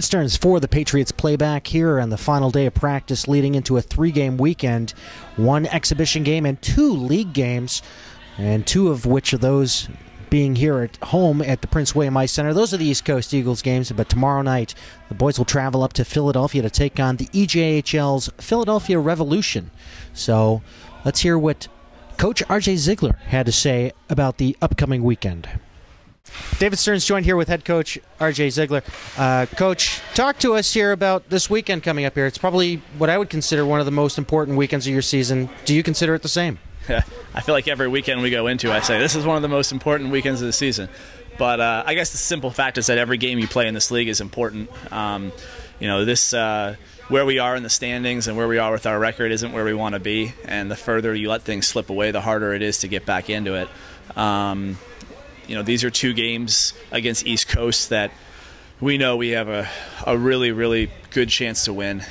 David Stearns for the Patriots Playback here on the final day of practice leading into a 3-game weekend. 1 exhibition game and 2 league games, and 2 of which of those being here at home at the Prince William Ice Center. Those are the East Coast Eagles games, but tomorrow night the boys will travel up to Philadelphia to take on the EJHL's Philadelphia Revolution. So let's hear what Coach RJ Zeigler had to say about the upcoming weekend. David Stearns joined here with head coach RJ Zeigler. Coach, talk to us here about this weekend coming up here. It's probably what I would consider one of the most important weekends of your season. Do you consider it the same? I feel like every weekend we go into, I say, this is one of the most important weekends of the season. But I guess the simple fact is that every game you play in this league is important. Where we are in the standings and where we are with our record isn't where we want to be. And the further you let things slip away, the harder it is to get back into it. These are 2 games against East Coast that we know we have a really, really good chance to win.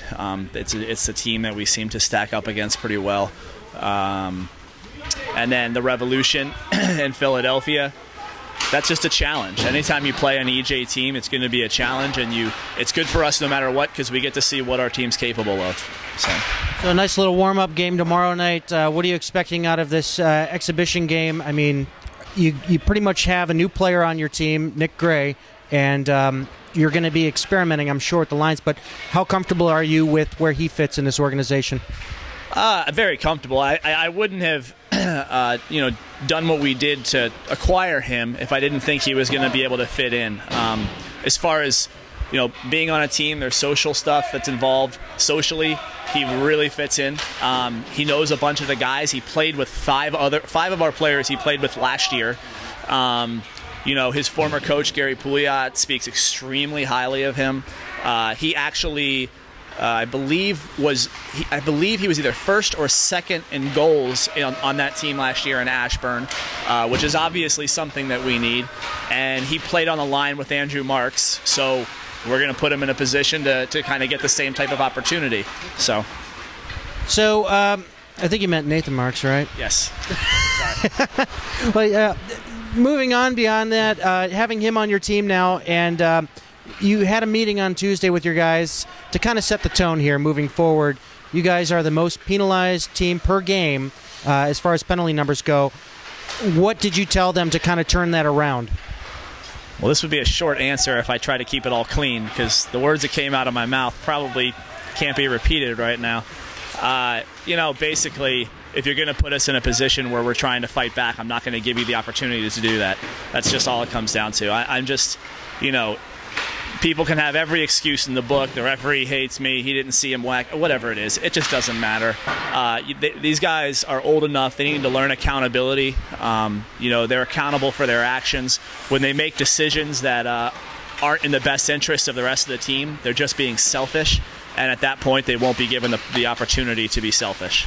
It's a team that we seem to stack up against pretty well. And then the Revolution in Philadelphia, that's just a challenge. Anytime you play an EJ team, it's going to be a challenge, and it's good for us no matter what because we get to see what our team's capable of. So a nice little warm-up game tomorrow night. What are you expecting out of this exhibition game? I mean, you pretty much have a new player on your team, Nick Gray, and you're going to be experimenting, I'm sure, with the lines, but how comfortable are you with where he fits in this organization? Very comfortable. I wouldn't have done what we did to acquire him if I didn't think he was going to be able to fit in. As far as being on a team, there's social stuff that's involved. Socially, he really fits in. He knows a bunch of the guys. He played with 5 of our players he played with last year. His former coach Gary Pouliot speaks extremely highly of him. He actually, I believe he was either first or second in goals on that team last year in Ashburn, which is obviously something that we need. And he played on the line with Andrew Marks, so we're going to put him in a position to kind of get the same type of opportunity. So I think you meant Nathan Marks, right? Yes. Well, moving on beyond that, having him on your team now, and you had a meeting on Tuesday with your guys to kind of set the tone here moving forward. You guys are the most penalized team per game as far as penalty numbers go. What did you tell them to kind of turn that around? Well, this would be a short answer if I try to keep it all clean, because the words that came out of my mouth probably can't be repeated right now. Basically, if you're going to put us in a position where we're trying to fight back, I'm not going to give you the opportunity to do that. That's just all it comes down to. I'm just, people can have every excuse in the book. The referee hates me. He didn't see him whack. Whatever it is, it just doesn't matter. These guys are old enough. They need to learn accountability. They're accountable for their actions. When they make decisions that aren't in the best interest of the rest of the team, they're just being selfish. And at that point, they won't be given the opportunity to be selfish.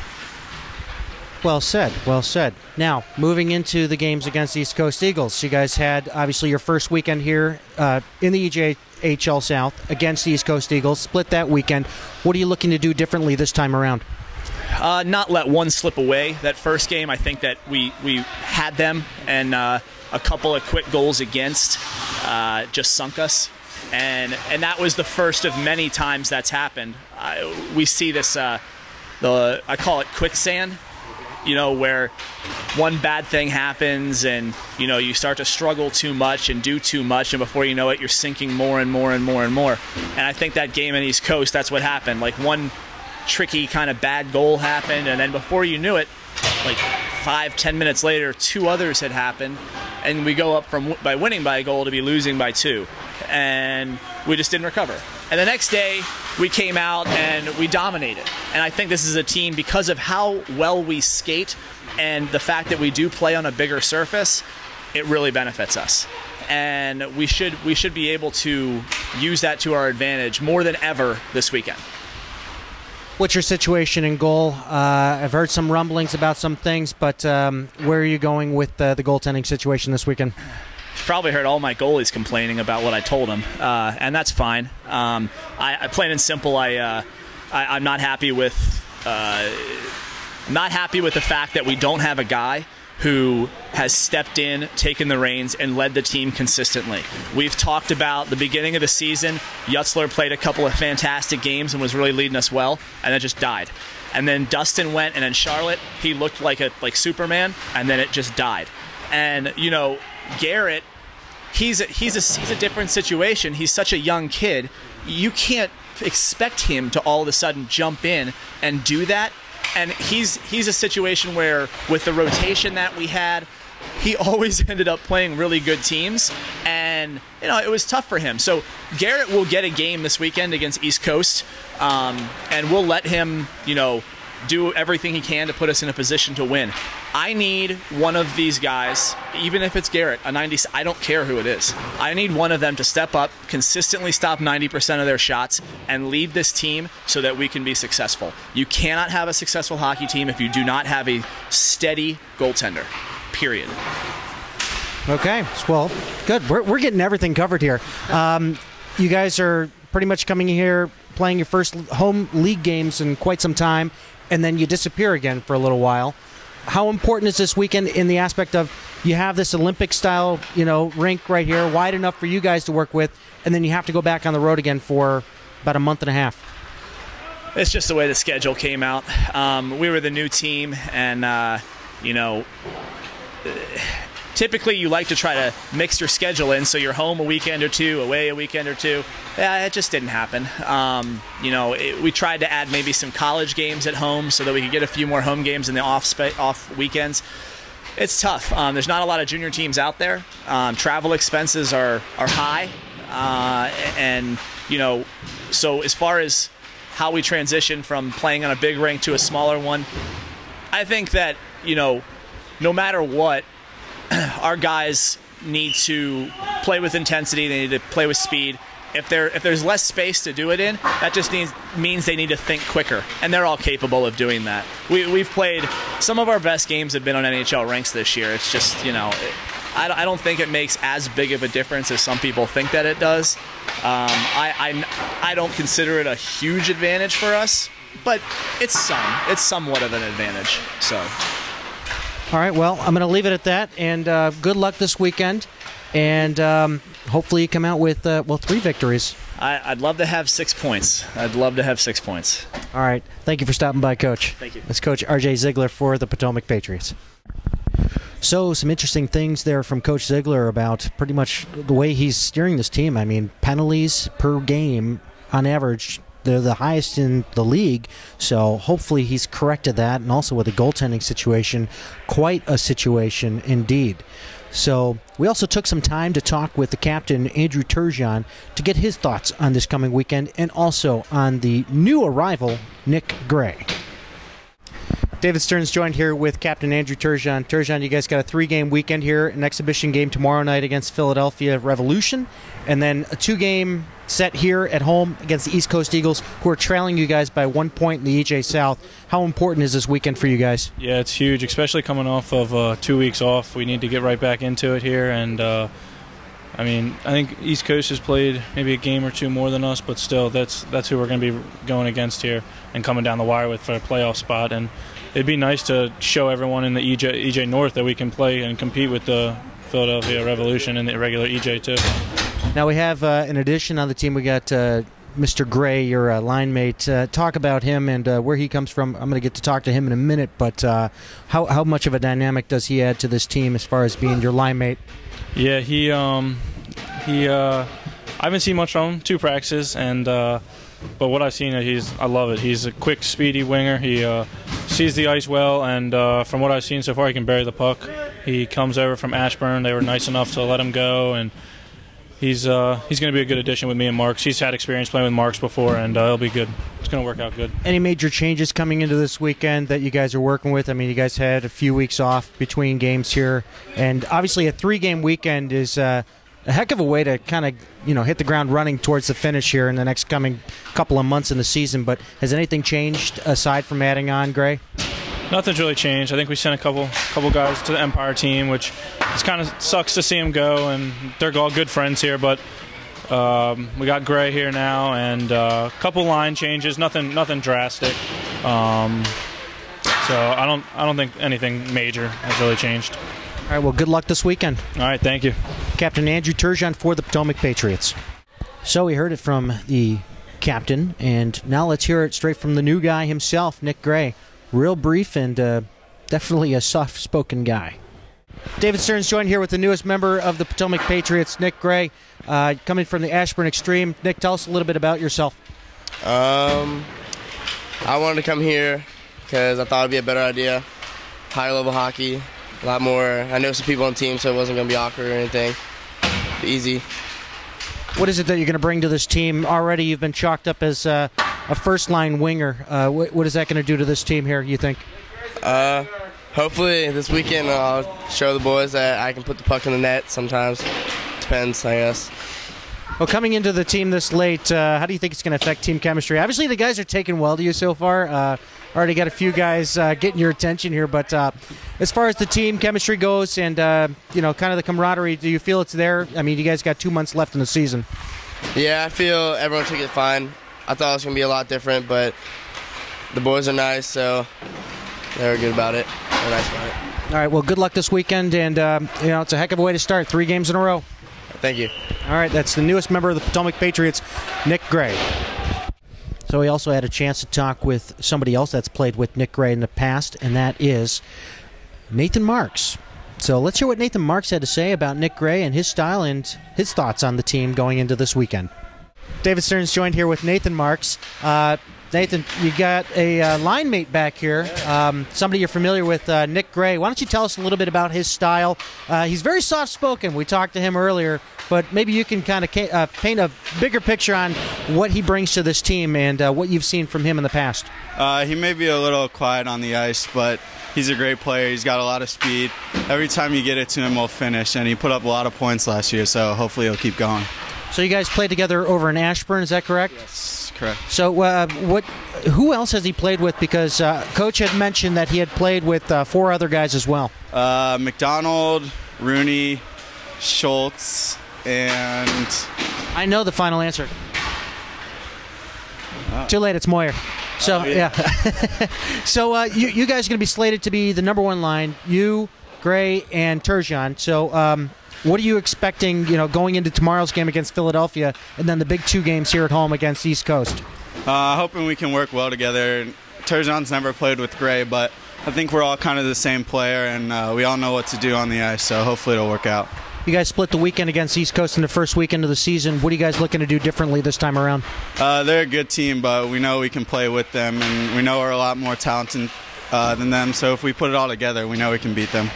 Well said, well said. Now, moving into the games against East Coast Eagles. You guys had, obviously, your first weekend here in the EJHL-South against the East Coast Eagles. Split that weekend. What are you looking to do differently this time around? Not let one slip away. That first game, I think that we had them, and a couple of quick goals against just sunk us. And that was the first of many times that's happened. We see this, I call it quicksand. Where one bad thing happens and, you start to struggle too much and do too much, and before you know it, you're sinking more and more and more and more. And I think that game in East Coast, that's what happened. Like, one tricky kind of bad goal happened, and then before you knew it, like 5-10 minutes later, 2 others had happened, and we go up from by winning by a goal to be losing by 2. And we just didn't recover. And the next day, we came out and we dominated. And I think this is a team, because of how well we skate and the fact that we do play on a bigger surface, it really benefits us. And we should be able to use that to our advantage more than ever this weekend. What's your situation in goal? I've heard some rumblings about some things, but where are you going with the goaltending situation this weekend? You've probably heard all my goalies complaining about what I told them, and that's fine. Plain and simple, I'm not happy with the fact that we don't have a guy who has stepped in, taken the reins, and led the team consistently. We've talked about the beginning of the season. Yutzler played a couple of fantastic games and was really leading us well, and then just died. And then Dustin went, and then Charlotte, he looked like Superman, and then it just died. And, you know, Garrett, he's a different situation. He's such a young kid. You can't expect him to all of a sudden jump in and do that. And he's a situation where, with the rotation that we had, he always ended up playing really good teams, and you know, it was tough for him. So Garrett will get a game this weekend against East Coast, and we'll let him, you know, do everything he can to put us in a position to win. I need one of these guys, even if it's Garrett, a 90, I don't care who it is. I need one of them to step up, consistently stop 90% of their shots, and lead this team so that we can be successful. You cannot have a successful hockey team if you do not have a steady goaltender, period. Okay, well, good. We're getting everything covered here. You guys are pretty much coming here, playing your first home league games in quite some time, and then you disappear again for a little while. How important is this weekend in the aspect of you have this Olympic-style, you know, rink right here, wide enough for you guys to work with, and then you have to go back on the road again for about a month and a half? It's just the way the schedule came out. We were the new team, and, you know, typically you like to try to mix your schedule in, so you're home a weekend or two, away a weekend or two. Yeah, it just didn't happen. You know, we tried to add maybe some college games at home so that we could get a few more home games in the off weekends. It's tough. There's not a lot of junior teams out there. Travel expenses are high, and you know, so as far as how we transition from playing on a big rink to a smaller one, I think that, you know, no matter what, our guys need to play with intensity. They need to play with speed. If there's less space to do it in, that just means they need to think quicker, and they're all capable of doing that. We've played some of our best games have been on NHL rinks this year. It's just, you know, I don't think it makes as big of a difference as some people think that it does. I don't consider it a huge advantage for us, but it's somewhat of an advantage. So. All right, well, I'm going to leave it at that, and good luck this weekend, and hopefully you come out with, 3 victories. I'd love to have 6 points. I'd love to have 6 points. All right, thank you for stopping by, Coach. Thank you. That's Coach R.J. Zeigler for the Potomac Patriots. So some interesting things there from Coach Zeigler about pretty much the way he's steering this team. I mean, penalties per game on average, they're the highest in the league, so hopefully he's corrected that, and also with the goaltending situation, quite a situation indeed. So we also took some time to talk with the captain, Andrew Turgeon, to get his thoughts on this coming weekend, and also on the new arrival, Nick Gray. David Stern's joined here with Captain Andrew Turgeon. Turgeon, you guys got a 3-game weekend here, an exhibition game tomorrow night against Philadelphia Revolution, and then a 2-game set here at home against the East Coast Eagles, who are trailing you guys by 1 point in the EJHL-South. How important is this weekend for you guys? Yeah, it's huge, especially coming off of 2 weeks off. We need to get right back into it here, and I mean, I think East Coast has played maybe a game or two more than us, but still, that's who we're going to be going against here and coming down the wire with for a playoff spot. And it'd be nice to show everyone in the EJ North that we can play and compete with the Philadelphia Revolution and the regular EJ too. Now we have an addition on the team. We got Mr. Gray, your line mate. Talk about him and where he comes from. I'm going to get to talk to him in a minute, but how much of a dynamic does he add to this team as far as being your line mate? Yeah, I haven't seen much from him, 2 practices, and but what I've seen, I love it. He's a quick, speedy winger. He sees the ice well, and from what I've seen so far, he can bury the puck. He comes over from Ashburn. They were nice enough to let him go, and he's going to be a good addition with me and Marks. He's had experience playing with Marks before, and it'll be good. It's going to work out good. Any major changes coming into this weekend that you guys are working with? I mean, you guys had a few weeks off between games here, and obviously a 3-game weekend is a heck of a way to kind of, you know, hit the ground running towards the finish here in the next coming couple of months in the season. But has anything changed aside from adding on Gray? Nothing's really changed. I think we sent a couple guys to the Empire team, which it's kind of sucks to see them go, and they're all good friends here. But we got Gray here now, and a couple line changes. Nothing drastic. So I don't think anything major has really changed. All right, well, good luck this weekend. All right, thank you. Captain Andrew Turgeon for the Potomac Patriots. So we heard it from the captain, and now let's hear it straight from the new guy himself, Nick Gray. Real brief and definitely a soft-spoken guy. David Stern's joined here with the newest member of the Potomac Patriots, Nick Gray, coming from the Ashburn Xtreme. Nick, tell us a little bit about yourself. I wanted to come here because I thought it would be a better idea. Higher-level hockey, a lot more. I know some people on the team, so it wasn't going to be awkward or anything. Easy. What is it that you're going to bring to this team? Already you've been chalked up as a first-line winger. What is that going to do to this team here, you think? Hopefully this weekend I'll show the boys that I can put the puck in the net sometimes. Depends, I guess. Well, coming into the team this late, how do you think it's going to affect team chemistry? Obviously, the guys are taking well to you so far. Already got a few guys getting your attention here, but as far as the team chemistry goes and, kind of the camaraderie, do you feel it's there? I mean, you guys got 2 months left in the season. Yeah, I feel everyone took it fine. I thought it was going to be a lot different, but the boys are nice, so they were good about it. They're nice about it. All right, well, good luck this weekend, and, it's a heck of a way to start. 3 games in a row. Thank you. All right, that's the newest member of the Potomac Patriots, Nick Gray. So we also had a chance to talk with somebody else that's played with Nick Gray in the past, and that is Nathan Marks. So let's hear what Nathan Marks had to say about Nick Gray and his style and his thoughts on the team going into this weekend. David Stern's joined here with Nathan Marks. Nathan, you got a line mate back here, somebody you're familiar with, Nick Gray. Why don't you tell us a little bit about his style? He's very soft-spoken. We talked to him earlier, but maybe you can kind of paint a bigger picture on what he brings to this team and what you've seen from him in the past. He may be a little quiet on the ice, but he's a great player. He's got a lot of speed. Every time you get it to him, he'll finish, and he put up a lot of points last year, so hopefully he'll keep going. So you guys played together over in Ashburn, is that correct? Yes, correct. So who else has he played with? Because Coach had mentioned that he had played with 4 other guys as well. McDonald, Rooney, Schultz, and... I know the final answer. Too late, it's Moyer. So, yeah. So you guys are going to be slated to be the number 1 line, you, Gray, and Turgeon. So what are you expecting, going into tomorrow's game against Philadelphia and then the big 2 games here at home against East Coast? Hoping we can work well together. Turgeon's never played with Gray, but I think we're all kind of the same player, and we all know what to do on the ice, so hopefully it'll work out. You guys split the weekend against East Coast in the first weekend of the season. What are you guys looking to do differently this time around? They're a good team, but we know we can play with them, and we know we're a lot more talented than them, so if we put it all together, we know we can beat them.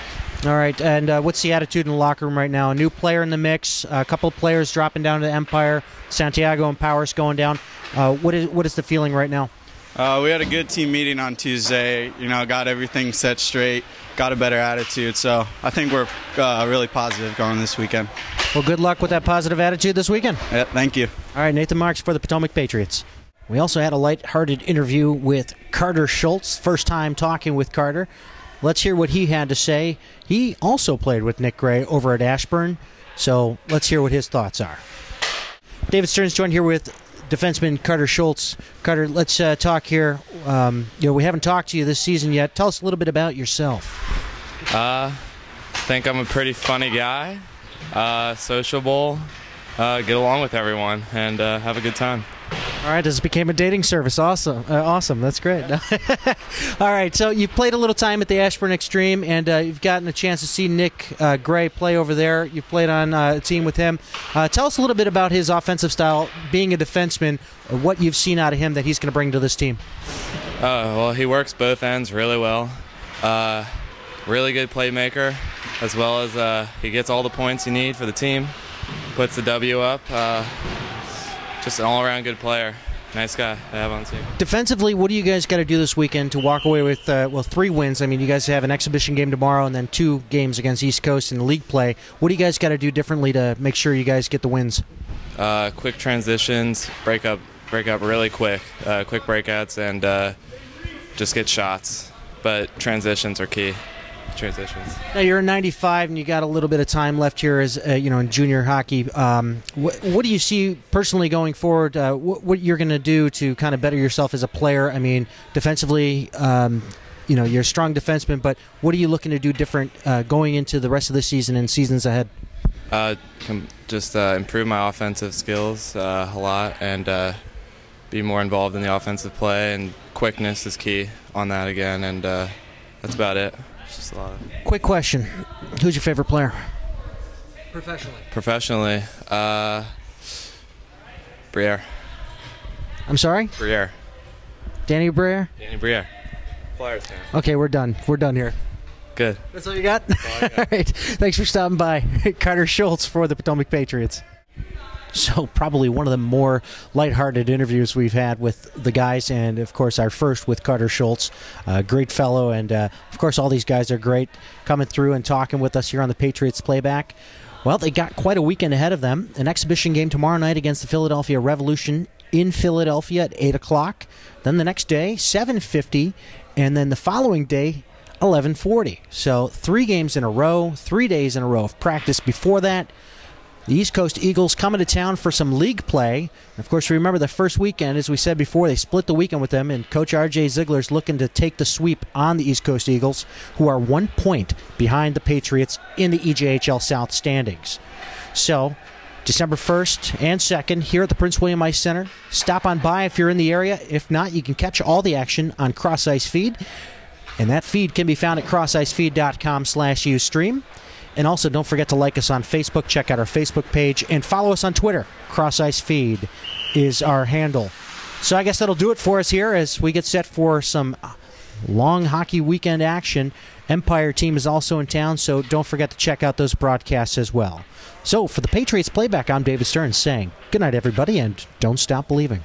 All right, and what's the attitude in the locker room right now? A new player in the mix, a couple of players dropping down to the Empire, Santiago and Powers going down. What is the feeling right now? We had a good team meeting on Tuesday, got everything set straight, got a better attitude, so I think we're really positive going this weekend. Well, good luck with that positive attitude this weekend. Yeah, thank you. All right, Nathan Marks for the Potomac Patriots. We also had a lighthearted interview with Carter Schultz, first time talking with Carter. Let's hear what he had to say. He also played with Nick Gray over at Ashburn, so let's hear what his thoughts are. David Stern's joined here with defenseman Carter Schultz. Carter, let's talk here. We haven't talked to you this season yet. Tell us a little bit about yourself. I think I'm a pretty funny guy, sociable, get along with everyone, and have a good time. All right, this became a dating service. Awesome. Awesome. That's great. All right, so you've played a little time at the Ashburn Xtreme, and you've gotten a chance to see Nick Gray play over there. You've played on a team with him. Tell us a little bit about his offensive style, being a defenseman, what you've seen out of him that he's going to bring to this team. Well, he works both ends really well. Really good playmaker, as well as he gets all the points you need for the team, puts the W up. Just an all-around good player. Nice guy to have on the team. Defensively, what do you guys got to do this weekend to walk away with, 3 wins? I mean, you guys have an exhibition game tomorrow and then 2 games against East Coast in league play. What do you guys got to do differently to make sure you guys get the wins? Quick transitions, break up really quick breakouts, and just get shots. But transitions are key. Transitions. Now you're in 95 and you got a little bit of time left here as in junior hockey. What do you see personally going forward? What you're going to do to kind of better yourself as a player? I mean, defensively, you're a strong defenseman, but what are you looking to do different going into the rest of the season and seasons ahead? Just improve my offensive skills a lot and be more involved in the offensive play, and quickness is key on that again, and that's about it. It's just a lot of... Quick question. Who's your favorite player? Professionally, Briere. I'm sorry? Briere. Danny Briere? Danny Briere. Flyers fan. Okay, we're done. We're done here. Good. That's all you got? All right. Thanks for stopping by. Carter Schultz for the Potomac Patriots. So probably one of the more lighthearted interviews we've had with the guys, and of course our first with Carter Schultz, great fellow, and of course all these guys are great coming through and talking with us here on the Patriots Playback. Well, they got quite a weekend ahead of them. An exhibition game tomorrow night against the Philadelphia Revolution in Philadelphia at 8 o'clock. Then the next day, 7:50, and then the following day, 11:40. So 3 games in a row, 3 days in a row of practice before that. The East Coast Eagles coming to town for some league play. Of course, remember the first weekend, as we said before, they split the weekend with them, and Coach R.J. Zeigler is looking to take the sweep on the East Coast Eagles, who are 1 point behind the Patriots in the EJHL-South standings. So, December 1st and 2nd here at the Prince William Ice Center. Stop on by if you're in the area. If not, you can catch all the action on Cross Ice Feed, and that feed can be found at crossicefeed.com/Ustream. And also, don't forget to like us on Facebook. Check out our Facebook page and follow us on Twitter. Cross Ice Feed is our handle. So I guess that'll do it for us here as we get set for some long hockey weekend action. Empire team is also in town, so don't forget to check out those broadcasts as well. So for the Patriots Playback, I'm David Stern saying good night, everybody, and don't stop believing.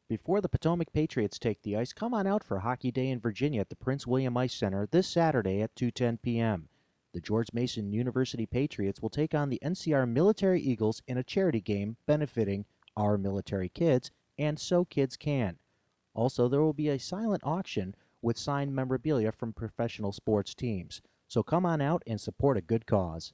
Before the Potomac Patriots take the ice, come on out for Hockey Day in Virginia at the Prince William Ice Center this Saturday at 2:10 p.m. The George Mason University Patriots will take on the NCR Military Eagles in a charity game benefiting our military kids, and so kids can. Also, there will be a silent auction with signed memorabilia from professional sports teams. So come on out and support a good cause.